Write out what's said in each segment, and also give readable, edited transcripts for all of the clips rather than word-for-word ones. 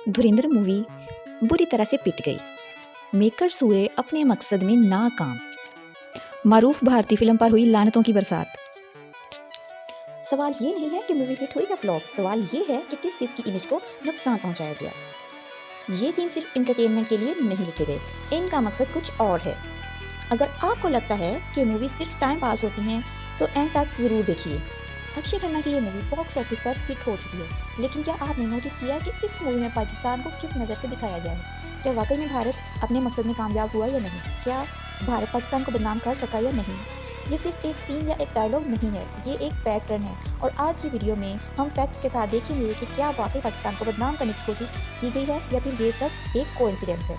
धुरंधर movie बुरी तरह से पिट गई। मेकर्स हुए अपने मकसद में नाकाम। मारूफ भारतीय फिल्म पर हुई लानतों की बरसात। सवाल ये नहीं है कि मूवी हिट हुई या फ्लॉप, सवाल ये है कि किस किस की इमेज को नुकसान पहुंचाया गया। ये सीन सिर्फ एंटरटेनमेंट के लिए नहीं लिखे गए, इनका मकसद कुछ और है। अगर आपको लगता है कि मूवी सिर्फ टाइम पास होती हैं तो एंड तक ज़रूर देखिए। अक्षय खन्ना की ये मूवी बॉक्स ऑफिस पर हिट हो चुकी है, लेकिन क्या आपने नोटिस किया कि इस मूवी में पाकिस्तान को किस नज़र से दिखाया गया है? क्या वाकई में भारत अपने मकसद में कामयाब हुआ या नहीं? क्या भारत पाकिस्तान को बदनाम कर सका या नहीं? ये सिर्फ एक सीन या एक डायलॉग नहीं है, ये एक पैटर्न है। और आज की वीडियो में हम फैक्ट्स के साथ देखेंगे कि क्या वाकई पाकिस्तान को बदनाम करने की कोशिश की गई है या फिर ये सब एक कोइंसिडेंस है।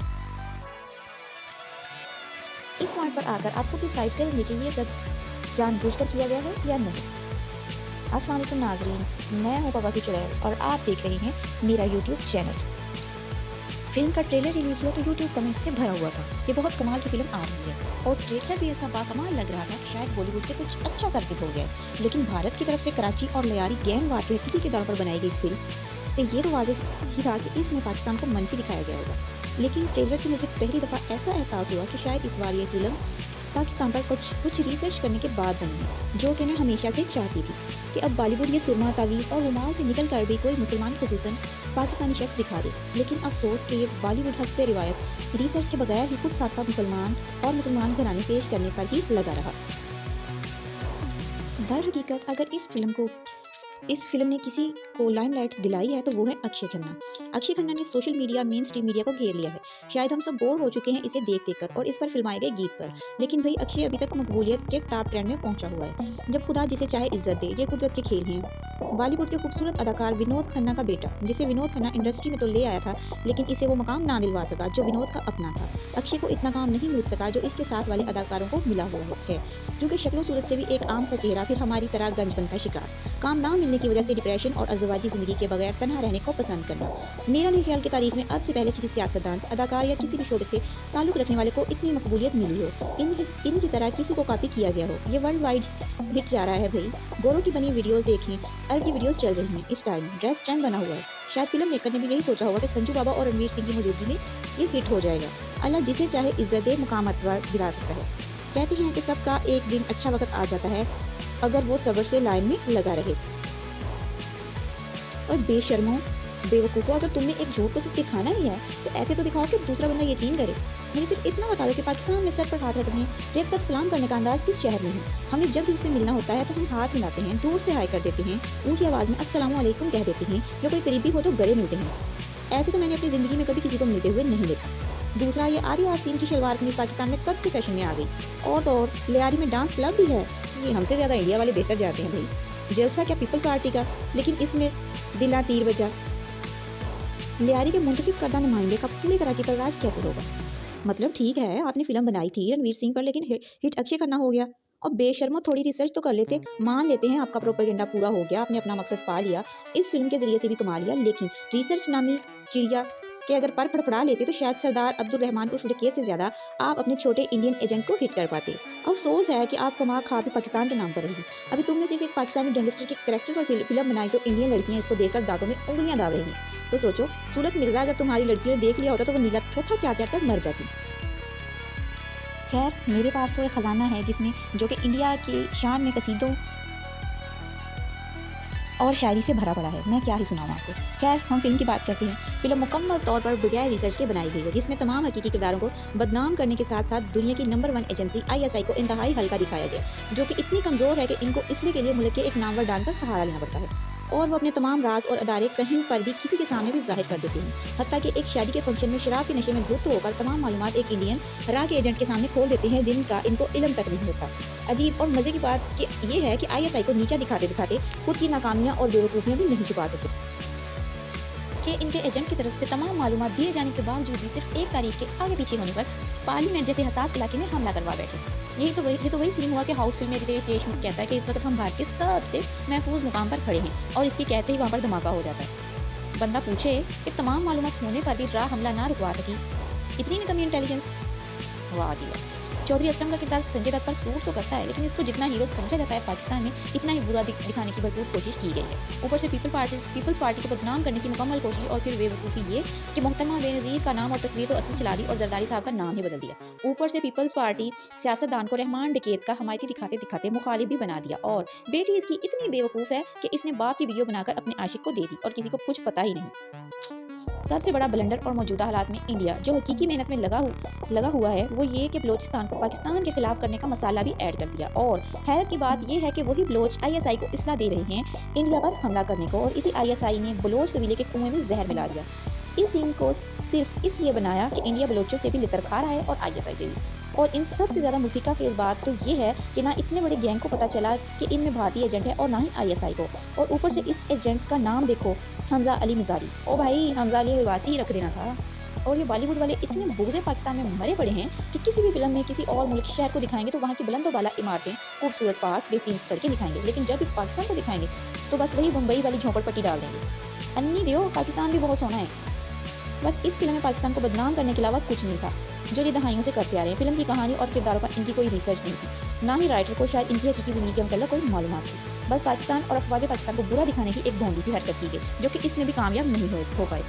इस पॉइंट पर आकर आपको डिसाइड करेंगे कि ये सब जानबूझकर किया गया है या नहीं। अस्सलाम वालेकुम नाजरीन, मैं हूँ पवा की चुड़ैल और आप देख रहे हैं मेरा यूट्यूब चैनल। फिल्म का ट्रेलर रिलीज हुआ तो यूट्यूब कमेंट्स से भरा हुआ था कि बहुत कमाल की फिल्म आ रही है, और ट्रेलर भी ऐसा बाकमाल लग रहा था कि शायद बॉलीवुड से कुछ अच्छा साबित हो गया है। लेकिन भारत की तरफ से कराची और लियारी गैंगवार के हकीकी किरदार पर बनाई गई फिल्म से ये तो वाज़ेह ही था कि इसमें पाकिस्तान को मनफी दिखाया गया होगा। लेकिन ट्रेलर से मुझे पहली दफ़ा ऐसा एहसास हुआ कि शायद इस बार ये फिल्म पाकिस्तान पर कुछ रिसर्च करने के बाद बनी है, जो कि मैं हमेशा से चाहती थी कि अब बॉलीवुड ये सुरमा तावीज़ और रुमाल से निकल कर भी कोई मुसलमान खुसूसन पाकिस्तानी शख्स दिखा दे। लेकिन अफसोस कि ये बॉलीवुड हस्बे रिवायत रिसर्च के बगैर ही खुद साख्ता मुसलमान और मुसलमान घराने पेश करने पर ही लगा रहा। दर हकीकत अगर इस फिल्म ने किसी को लाइमलाइट दिलाई है तो वो है अक्षय खन्ना। अक्षय खन्ना ने social media, main stream media को घेर लिया है। शायद हम सब बोर हो चुके हैं इसे देख कर और इस पर फिल्माए गए गीत पर, लेकिन भाई अक्षय अभी तक मकबूलियत के टॉप ट्रेंड में पहुंचा हुआ है। जब खुदा जिसे चाहे इज्जत दे, ये कुदरत के खेल हैं। बॉलीवुड के खूबसूरत अदाकार विनोद खन्ना का बेटा, जिसे विनोद खन्ना इंडस्ट्री में तो ले आया था, लेकिन इसे वो मकाम ना दिलवा सका जो विनोद का अपना था। अक्षय को इतना काम नहीं मिल सका जो इसके साथ वाले अदाकारों को मिला हुआ है, क्योंकि शक्ल सूरत से भी एक आम सा चेहरा फिर हमारी तरह गंज बनता शिकार। काम ना मिलने की वजह से डिप्रेशन और अज़वाजी ज़िंदगी के बगैर तन्हा रहने को पसंद करना। मेरा नहीं ख्याल की तारीख में अब से पहले किसी सियासतदान, अदाकार या किसी भी शोबे से ताल्लुक़ रखने वाले को इतनी मकबूलियत मिली हो, इनकी तरह किसी को कॉपी किया गया हो। ये वर्ल्ड वाइड हिट जा रहा है भाई। गोरों की बनी वीडियोस देखें, अरब की वीडियोस चल रही हैं, इस स्टाइल में ड्रेस ट्रेंड बना हुआ है। शायद फिल्म मेकर ने भी यही सोचा होगा कि संजू बाबा और रणवीर सिंह की मौजूदगी में ये हिट हो जाएगा। अल्लाह जिसे चाहे इज्जत दे, मुकाम मर्तबा दिला सकता है। कहते हैं कि सबका एक दिन अच्छा वक्त आ जाता है अगर वो सब्र से लाइन में लगा रहे। और बेशर्मों, बेवकूफ़ों, अगर तुमने एक झूठ को सिर्फ दिखाना ही है तो ऐसे तो दिखाओ कि दूसरा बंदा यकीन करे। मुझे सिर्फ इतना बता दो कि पाकिस्तान में सर पर हाथ रखने, रेत पर सलाम करने का अंदाज़ किस शहर में है? हमें जब किसी से मिलना होता है तो हम हाथ मिलाते हैं, दूर से हाय कर देते हैं, ऊंची आवाज़ में अस्सलाम वालेकुम कह देते हैं, या कोई करीबी हो तो गले मिलते हैं। ऐसे तो मैंने अपनी ज़िंदगी में कभी किसी को मिलते हुए नहीं देखा। दूसरा, ये आदि आस्तीन की शलवार कमीज पाकिस्तान में कब से फैशन में आ गई? और लियारी में डांस क्लब भी है। ये हमसे ज़्यादा इंडिया वाले बेहतर जाते हैं भाई। जलसा क्या पीपल पार्टी का, लेकिन इसमें दिला तीर बजा। लियारी के मुंतखब करदा नुमाइंदे का पूरे कराची पर राज कैसे होगा? मतलब ठीक है, आपने फिल्म बनाई थी रणवीर सिंह पर, लेकिन हिट अक्षय खन्ना हो गया। और बेशर्मो, थोड़ी रिसर्च तो कर लेते। मान लेते हैं आपका प्रोपेगेंडा पूरा हो गया, आपने अपना मकसद पा लिया, इस फिल्म के जरिए से भी कमा लिया, लेकिन रिसर्च नामी चिड़िया के अगर पर फड़फड़ा लेते तो शायद सरदार अब्दुल रहमान उर्फ डकैत से ज़्यादा आप अपने छोटे इंडियन एजेंट को हिट कर पाते। अफसोस है कि आप कमा खा भी पाकिस्तान के नाम पर रही। अभी तुमने सिर्फ एक पाकिस्तानी गैंगस्टर के कैरेक्टर पर फिल्म बनाई तो इंडियन लड़कियां इसको देखकर दांतों में उंगलियां दाब रही हैं। तो सोचो, सूरत मिर्जा अगर तुम्हारी लड़कियों ने देख लिया होता तो वो नीला थोथा चाट चाट कर मर जाती। खैर, मेरे पास तो एक ख़जाना है जिसमें जो कि इंडिया की शान में कसीदों और शायरी से भरा पड़ा है। मैं क्या ही सुनाऊँ आपको। खैर, हम फिल्म की बात करते हैं। फिल्म मुकम्मल तौर पर बगैर रिसर्च के बनाई गई है, जिसमें तमाम हकीकी किरदारों को बदनाम करने के साथ साथ दुनिया की नंबर 1 एजेंसी ISI को इंतहाई हल्का दिखाया गया, जो कि इतनी कमज़ोर है कि इनको इसलिए के लिए मुल्क के एक नामवर डान का सहारा लेना पड़ता है, और वो अपने तमाम राज और अदारे कहीं पर भी किसी के सामने भी जाहिर कर देते हैं। हत्ता कि एक शादी के फंक्शन में शराब के नशे में धुत होकर तमाम मालूमात एक इंडियन रा के एजेंट के सामने खोल देते हैं, जिनका इनको इल्म तक नहीं होता। अजीब और मज़े की बात ये है कि ISI को नीचा दिखाते दिखाते खुद की नाकामियाँ और बेवकूफ़ियाँ भी नहीं छुपा सके कि इनके एजेंट की तरफ से तमाम मालूमात दिए जाने के बावजूद भी सिर्फ एक तारीख के आगे पीछे होने पर पार्लियामेंट जैसे हसास इलाके में हमला करवा बैठे। ये तो वही सीन हुआ कि हाउसफुल में रितेश देशमुख कहता है कि इस वक्त हम भारत के सबसे महफूज मुकाम पर खड़े हैं, और इसके कहते ही वहाँ पर धमाका हो जाता है। बंदा पूछे कि तमाम मालूमात होने पर भी राह हमला ना रुकवा सकी, इतनी भी कमी इंटेलिजेंस। वाह जी वाह। चौधरी असलम का किरदार संजय दत्त पर सूट तो करता है, लेकिन इसको जितना हीरो समझा जाता है पाकिस्तान में, इतना ही बुरा दिखाने की भरपूर कोशिश की गई है। ऊपर से पीपल्स पार्टी को बदनाम करने की मुकम्मल कोशिश, और फिर बेवकूफ़ी ये कि मोहतरमा बेनज़ीर का नाम और तस्वीर तो असल चला दी और जरदारी साहब का नाम ही बदल दिया। ऊपर से पीपल्स पार्टी सियासतदान को रहमान डकैत का हमायती दिखाते दिखाते मुखालिफ भी बना दिया, और बेटी इसकी इतनी बेवकूफ़ है कि इसने बाप की वीडियो बनाकर अपने आशिक को दे दी और किसी को कुछ पता ही नहीं। सबसे बड़ा ब्लंडर और मौजूदा हालात में इंडिया जो हकीकी मेहनत में लगा हुआ है, वो ये कि बलोचिस्तान को पाकिस्तान के खिलाफ करने का मसाला भी ऐड कर दिया। और हैरत की बात ये है कि वही बलोच ISI को इसला दे रहे हैं इंडिया पर हमला करने को, और इसी ISI ने बलोच कबीले के कुएं में जहर मिला दिया। इस सीन को सिर्फ इसलिए बनाया कि इंडिया बलोचों से भी लितर खा रहा है और ISI से भी। और इन सब से ज़्यादा मुसीका खेज बात तो ये है कि ना इतने बड़े गैंग को पता चला कि इनमें भारतीय एजेंट है और ना ही ISI को, और ऊपर से इस एजेंट का नाम देखो, हमजा अली मिजारी। ओ भाई, हमजा अली रिवासी ही रख देना था। और ये बॉलीवुड वाले इतने बोझे पाकिस्तान में मरे पड़े हैं कि किसी भी फिल्म में किसी और मुल्क शहर को दिखाएंगे तो वहाँ की बुलंद वाला इमारतें, खूबसूरत पार्क, बेहतरीन सड़कें दिखाएंगे, लेकिन जब भी पाकिस्तान को दिखाएंगे तो बस वही मुंबई वाली झोंपड़पट्टी डाल देंगे। अन्नी दियो, पाकिस्तान भी बहुत सोना है। बस इस फिल्म में पाकिस्तान को बदनाम करने के अलावा कुछ नहीं था, जो ये दहाइयों से करते आ रहे हैं। फिल्म की कहानी और किरदारों पर इनकी कोई रिसर्च नहीं थी, ना ही राइटर को शायद इनकी हकीकी ज़िंदगी के मतलब कोई मालूमात थी। बस पाकिस्तान और अफवाज पाकिस्तान को बुरा दिखाने की एक भोंडी सी हरकत की गई, जो कि इसमें भी कामयाब नहीं हो पाई।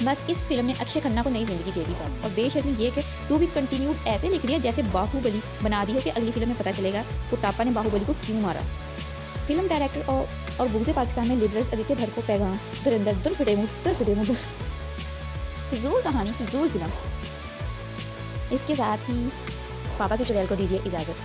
बस इस फिल्म ने अक्षय खन्ना को नई जिंदगी दे दी बस, और बेशर्मी ये कि टू बी कंटिन्यूड ऐसे लिख दिया जैसे बाहुबली बना दी है कि अगली फिल्म में पता चलेगा कुटापा ने बाहुबली को क्यों मारा। फिल्म डायरेक्टर और बुग़्ज़ पाकिस्तान में लीडर्स आदित्य धर को पैगाम धुरंधर दुर फिजूल कहानी, फिजूल फिल्म। इसके साथ ही पापा के चुड़ैल को दीजिए इजाज़त।